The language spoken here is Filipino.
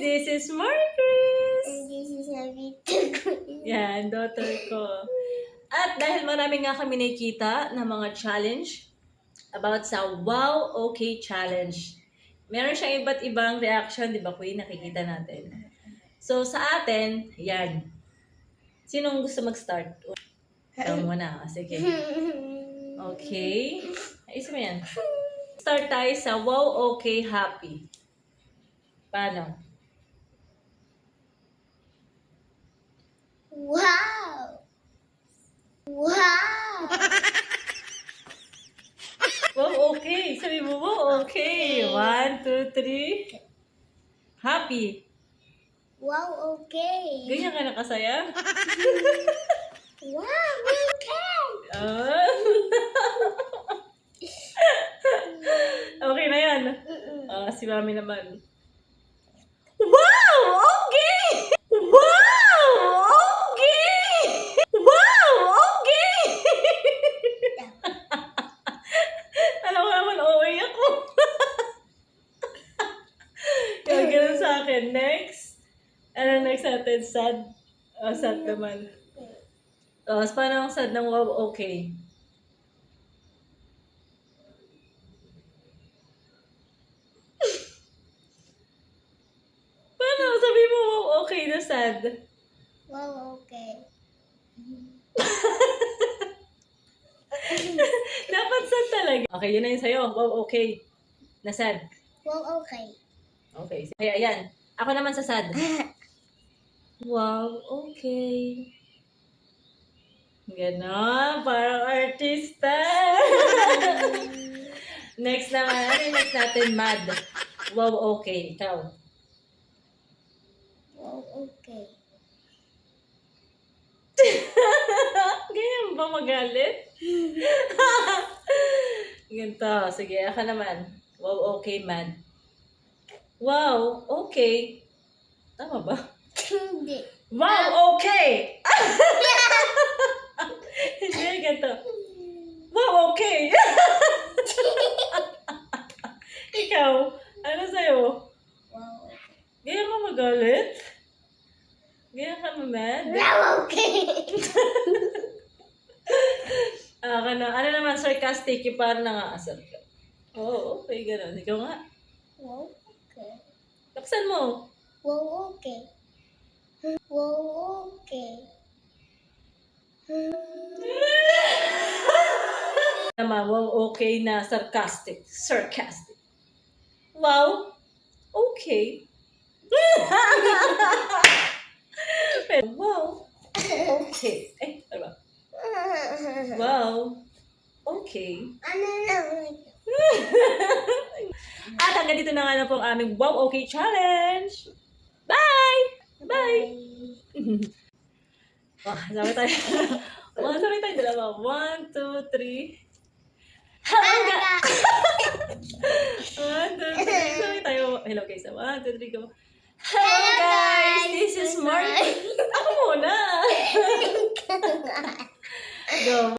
This is Marcus! And this is Navita. Yan, daughter ko. At dahil marami nga kami nakikita na mga challenge about sa Wow Okay Challenge. Meron siyang iba't ibang reaction, di ba Queen? Nakikita natin. So sa atin, yan. Sinong gusto mag-start? Ikaw muna. Sige. Okay. Ayos mo yan. Start tayo sa Wow Okay Happy. Paano? Wow! Wow! Wow, okay. Sabi mo, wow, okay. 1, 2, 3. Happy. Wow, okay. Ganyan ka nakasaya? Wow, okay. Ah. Okay na yan. Si mami naman. Wow, okay! Wow, okay! Wow, okay! Alam mo naman, OA ako. Yung ganun sa akin. Next. Ano next natin? Sad? Sad naman. Paano ang sad ng wow, okay? Paano? Sabi mo wow, okay na sad. Wow, okay. Dapat sad talaga. Okay, yun na yun sa'yo. Wow, okay. Na sad. Wow, okay. Okay. Kaya ayan. Ako naman sa sad. Wow, okay. Ganon. Parang artista. Next naman. Ano yung next natin? Mad. Wow, okay. Ikaw. Wow, okay. Ganyan ba magalit? Ganito. Sige, ako naman. Wow, okay, mad. Wow, okay. Tama ba? Hindi. Wow, okay! Hindi, ganito. Wow, okay! Ikaw, ano sa'yo? Wow, okay. Ganyan ka magalit? Ganyan ka mad? Wow, okay. Ano naman, sarcastic, yung parang nangaasar ka. Oo, okay, gano'n. Ikaw nga. Wow, okay. Laksan mo. Wow, okay. Wow, okay. Naman, wow, okay na sarcastic. Sarcastic. Wow, okay. Pero, wow, okay. Ano ba? Wow, okay. Ano naman? At hanggang dito na nga na po ang aming Wow Okay Challenge. Bye! Bye! Sabi tayo. Sabi tayo dalawa. 1, 2, 3. Hello guys! 1, 2, 3. Sabi tayo. Hello guys. 1, 2, 3, go. Hello guys! This is Mark. Ako muna. Go.